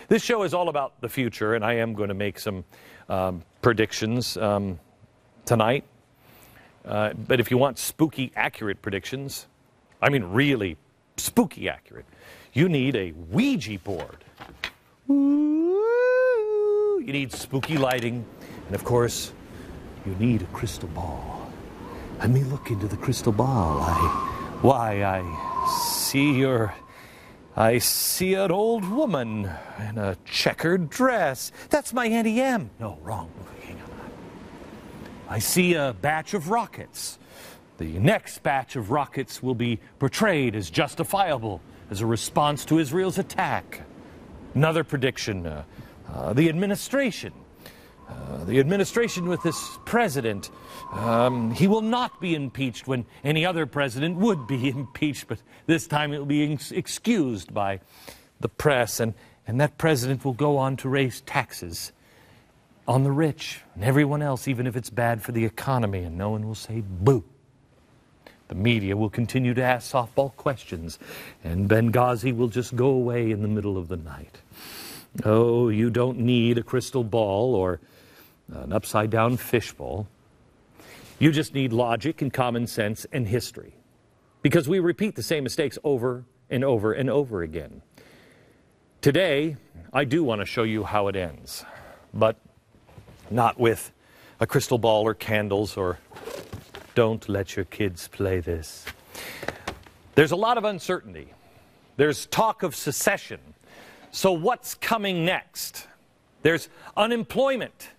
This show is all about the future, and I am going to make some predictions tonight. But if you want spooky accurate predictions, I mean really spooky accurate, you need a Ouija board. Ooh, you need spooky lighting, and of course, you need a crystal ball. Let me look into the crystal ball. I see an old woman in a checkered dress. That's my Auntie M. No, wrong. Hang on. I see a batch of rockets. The next batch of rockets will be portrayed as justifiable as a response to Israel's attack. Another prediction, the administration. The administration with this president, he will not be impeached when any other president would be impeached, but this time it will be excused by the press, and that president will go on to raise taxes on the rich and everyone else, even if it's bad for the economy, and no one will say boo. The media will continue to ask softball questions, and Benghazi will just go away in the middle of the night. Oh, you don't need a crystal ball or an upside-down fishbowl. You just need logic and common sense and history. Because we repeat the same mistakes over and over and over again. Today, I do want to show you how it ends. But not with a crystal ball or candles or don't let your kids play this. There's a lot of uncertainty. There's talk of secession. So what's coming next? There's unemployment.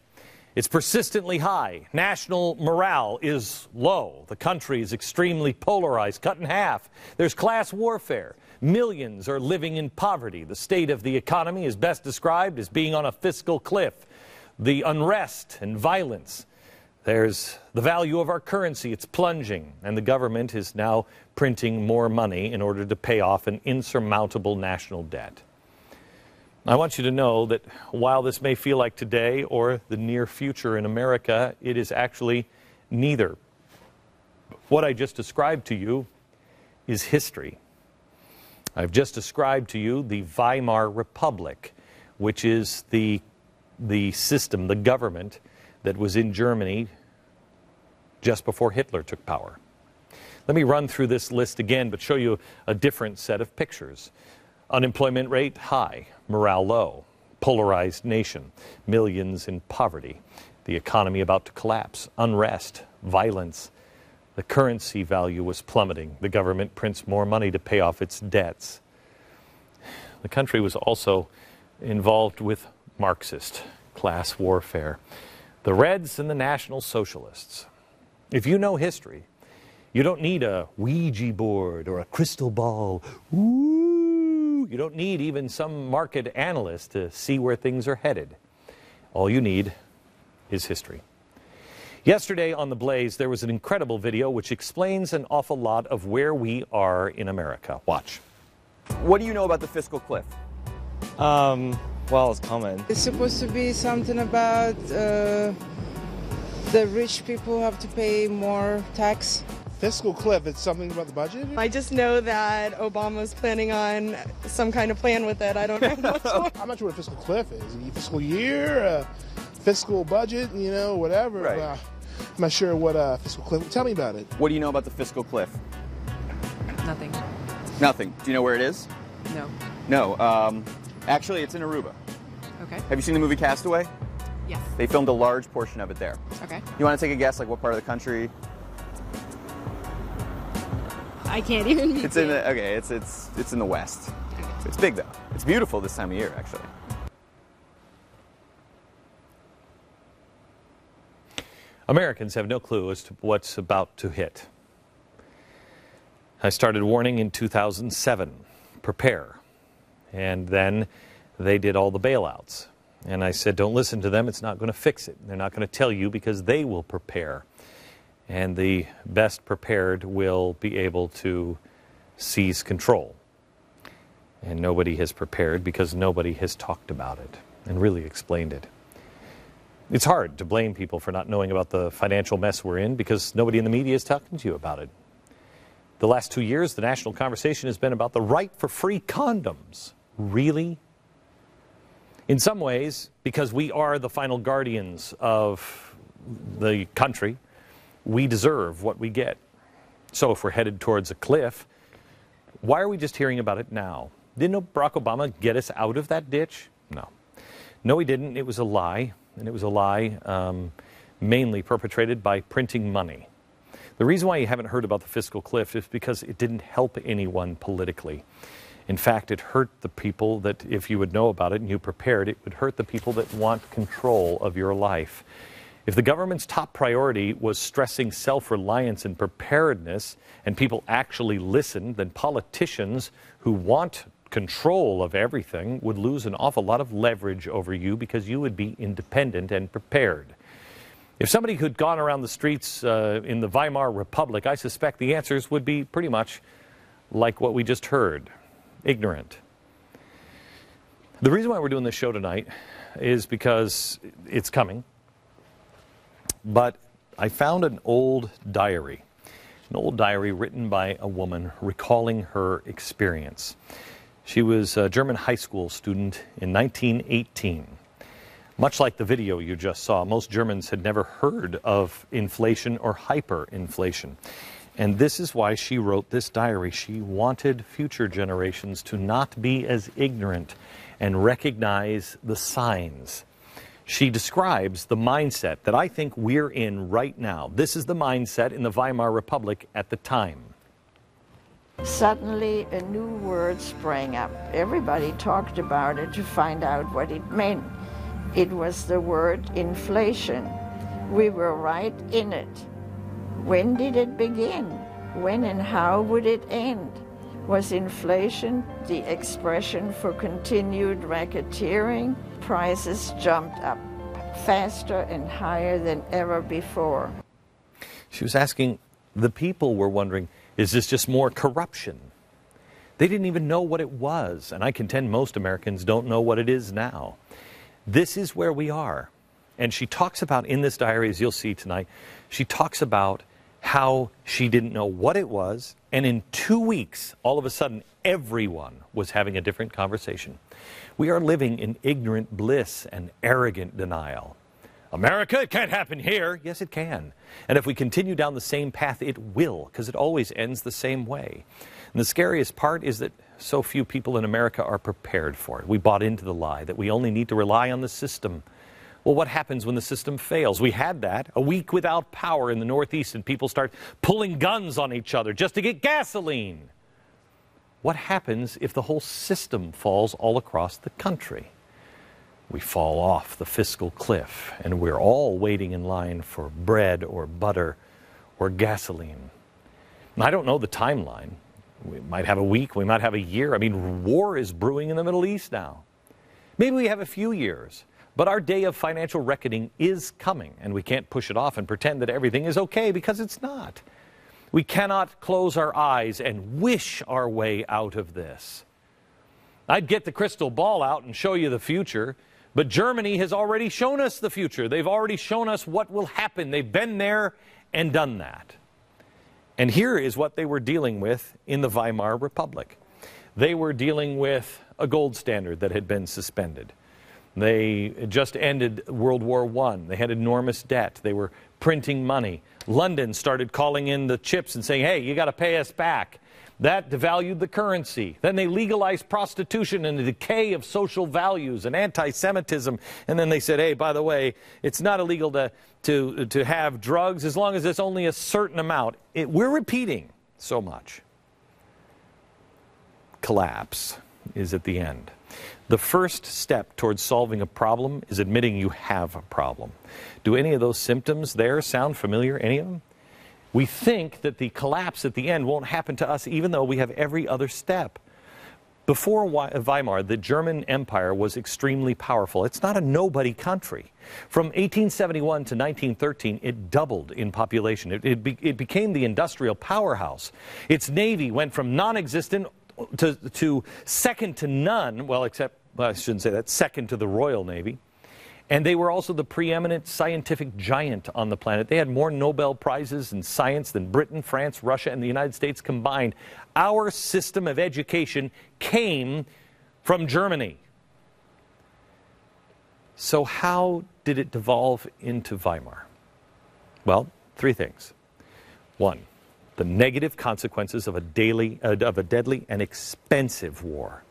It's persistently high. National morale is low. The country is extremely polarized, cut in half. There's class warfare. Millions are living in poverty. The state of the economy is best described as being on a fiscal cliff. The unrest and violence. There's the value of our currency. It's plunging. And the government is now printing more money in order to pay off an insurmountable national debt. I want you to know that while this may feel like today or the near future in America, it is actually neither. What I just described to you is history. I've just described to you the Weimar Republic, which is the system, the government that was in Germany just before Hitler took power. Let me run through this list again, but show you a different set of pictures. Unemployment rate high, morale low, polarized nation, millions in poverty, the economy about to collapse, unrest, violence. The currency value was plummeting. The government prints more money to pay off its debts. The country was also involved with Marxist class warfare. The Reds and the National Socialists. If you know history, you don't need a Ouija board or a crystal ball. Ooh. You don't need even some market analyst to see where things are headed. All you need is history. Yesterday on The Blaze, there was an incredible video which explains an awful lot of where we are in America. Watch. What do you know about the Fiscal Cliff? Well, it's common. It's supposed to be something about the rich people have to pay more tax. Fiscal Cliff, it's something about the budget? I just know that Obama's planning on some kind of plan with it. I don't know much more. I'm not sure what a fiscal cliff is. A fiscal year, fiscal budget, you know, whatever. Right. I'm not sure what a fiscal cliff. Tell me about it. What do you know about the Fiscal Cliff? Nothing. Nothing. Do you know where it is? No. No. Actually, it's in Aruba. Okay. Have you seen the movie Castaway? Yes. They filmed a large portion of it there. Okay. You want to take a guess, like what part of the country? I can't even be. It's in the, okay, it's in the west. It's big though. It's beautiful this time of year, actually. Americans have no clue as to what's about to hit. I started warning in 2007, prepare. And then they did all the bailouts. And I said, don't listen to them, it's not going to fix it. They're not going to tell you because they will prepare. And the best prepared will be able to seize control. And nobody has prepared because nobody has talked about it and really explained it. It's hard to blame people for not knowing about the financial mess we're in because nobody in the media is talking to you about it. The last 2 years, the national conversation has been about the right for free condoms. Really? In some ways, because we are the final guardians of the country, we deserve what we get. So if we're headed towards a cliff, why are we just hearing about it now? Didn't Barack Obama get us out of that ditch? No. No, he didn't. It was a lie, and it was a lie mainly perpetrated by printing money. The reason why you haven't heard about the fiscal cliff is because it didn't help anyone politically. In fact, it hurt the people that, if you would know about it and you prepared, it would hurt the people that want control of your life. If the government's top priority was stressing self-reliance and preparedness, and people actually listened, then politicians who want control of everything would lose an awful lot of leverage over you because you would be independent and prepared. If somebody had gone around the streets in the Weimar Republic, I suspect the answers would be pretty much like what we just heard. Ignorant. The reason why we're doing this show tonight is because it's coming. But I found an old diary written by a woman recalling her experience. She was a German high school student in 1918. Much like the video you just saw, most Germans had never heard of inflation or hyperinflation. And this is why she wrote this diary. She wanted future generations to not be as ignorant and recognize the signs. She describes the mindset that I think we're in right now. This is the mindset in the Weimar Republic at the time. Suddenly a new word sprang up. Everybody talked about it to find out what it meant. It was the word inflation. We were right in it. When did it begin? When and how would it end? Was inflation the expression for continued racketeering? Prices jumped up faster and higher than ever before. She was asking, the people were wondering, is this just more corruption? They didn't even know what it was, and I contend most Americans don't know what it is now. This is where we are. And she talks about, in this diary, as you'll see tonight, she talks about how she didn't know what it was, and in 2 weeks, all of a sudden, everyone was having a different conversation. We are living in ignorant bliss and arrogant denial. America, it can't happen here. Yes, it can. And if we continue down the same path, it will, because it always ends the same way. And the scariest part is that so few people in America are prepared for it. We bought into the lie that we only need to rely on the system. Well, what happens when the system fails? We had that, a week without power in the Northeast, and people start pulling guns on each other just to get gasoline. What happens if the whole system falls all across the country? We fall off the fiscal cliff, and we're all waiting in line for bread or butter or gasoline. And I don't know the timeline. We might have a week, we might have a year. I mean, war is brewing in the Middle East now. Maybe we have a few years. But our day of financial reckoning is coming, and we can't push it off and pretend that everything is okay, because it's not. We cannot close our eyes and wish our way out of this. I'd get the crystal ball out and show you the future, but Germany has already shown us the future. They've already shown us what will happen. They've been there and done that. And here is what they were dealing with in the Weimar Republic. They were dealing with a gold standard that had been suspended. They just ended World War I. They had enormous debt. They were printing money. London started calling in the chips and saying, hey, you got to pay us back. That devalued the currency. Then they legalized prostitution and the decay of social values and anti-Semitism. And then they said, hey, by the way, it's not illegal to have drugs as long as it's only a certain amount. We're repeating so much. Collapse is at the end. The first step towards solving a problem is admitting you have a problem. Do any of those symptoms there sound familiar, any of them? We think that the collapse at the end won't happen to us, even though we have every other step. Before Weimar, the German Empire was extremely powerful. It's not a nobody country. From 1871 to 1913, it doubled in population. It became the industrial powerhouse. Its navy went from non-existent to second to none, well, I shouldn't say that, second to the Royal Navy. And they were also the preeminent scientific giant on the planet. They had more Nobel Prizes in science than Britain, France, Russia, and the United States combined. Our system of education came from Germany. So how did it devolve into Weimar? Well, three things. One, the negative consequences of a deadly and expensive war.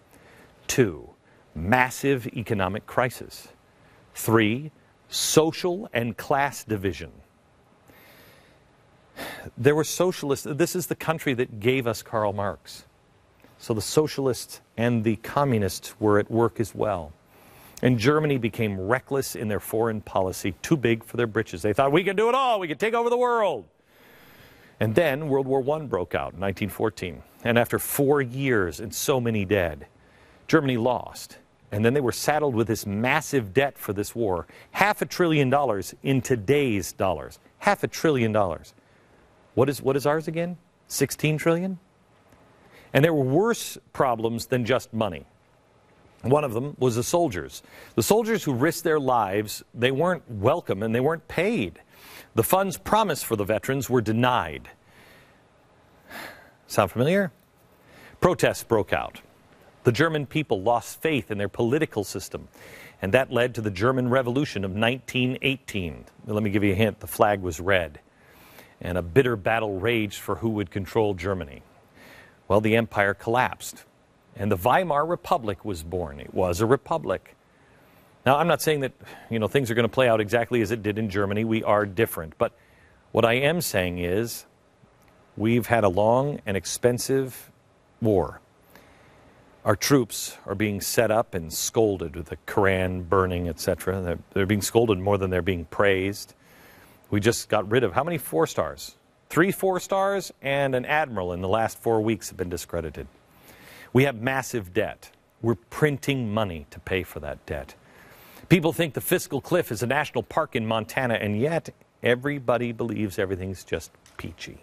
Two, massive economic crisis. Three, social and class division. There were socialists. This is the country that gave us Karl Marx. So the socialists and the communists were at work as well. And Germany became reckless in their foreign policy, too big for their britches. They thought, we can do it all, we can take over the world. And then World War I broke out in 1914. And after 4 years and so many dead, Germany lost. And then they were saddled with this massive debt for this war. $500 billion in today's dollars. $500 billion. What is ours again? 16 trillion? And there were worse problems than just money. One of them was the soldiers. The soldiers who risked their lives, they weren't welcome and they weren't paid. The funds promised for the veterans were denied. Sound familiar? Protests broke out. The German people lost faith in their political system, and that led to the German Revolution of 1918. Let me give you a hint. The flag was red, and a bitter battle raged for who would control Germany. Well, the empire collapsed, and the Weimar Republic was born. It was a republic. Now, I'm not saying that, things are going to play out exactly as it did in Germany. We are different. But what I am saying is we've had a long and expensive war. Our troops are being set up and scolded with the Koran burning, etc. They're being scolded more than they're being praised. We just got rid of how many 4 stars? 3 4 stars and an admiral in the last 4 weeks have been discredited. We have massive debt. We're printing money to pay for that debt. People think the Fiscal Cliff is a national park in Montana, and yet everybody believes everything's just peachy.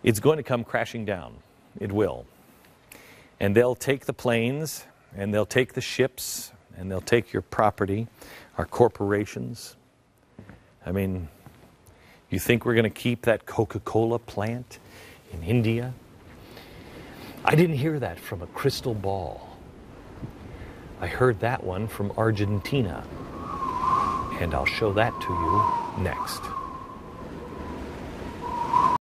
It's going to come crashing down. It will. And they'll take the planes, and they'll take the ships, and they'll take your property, our corporations. I mean, you think we're going to keep that Coca-Cola plant in India? I didn't hear that from a crystal ball. I heard that one from Argentina. And I'll show that to you next.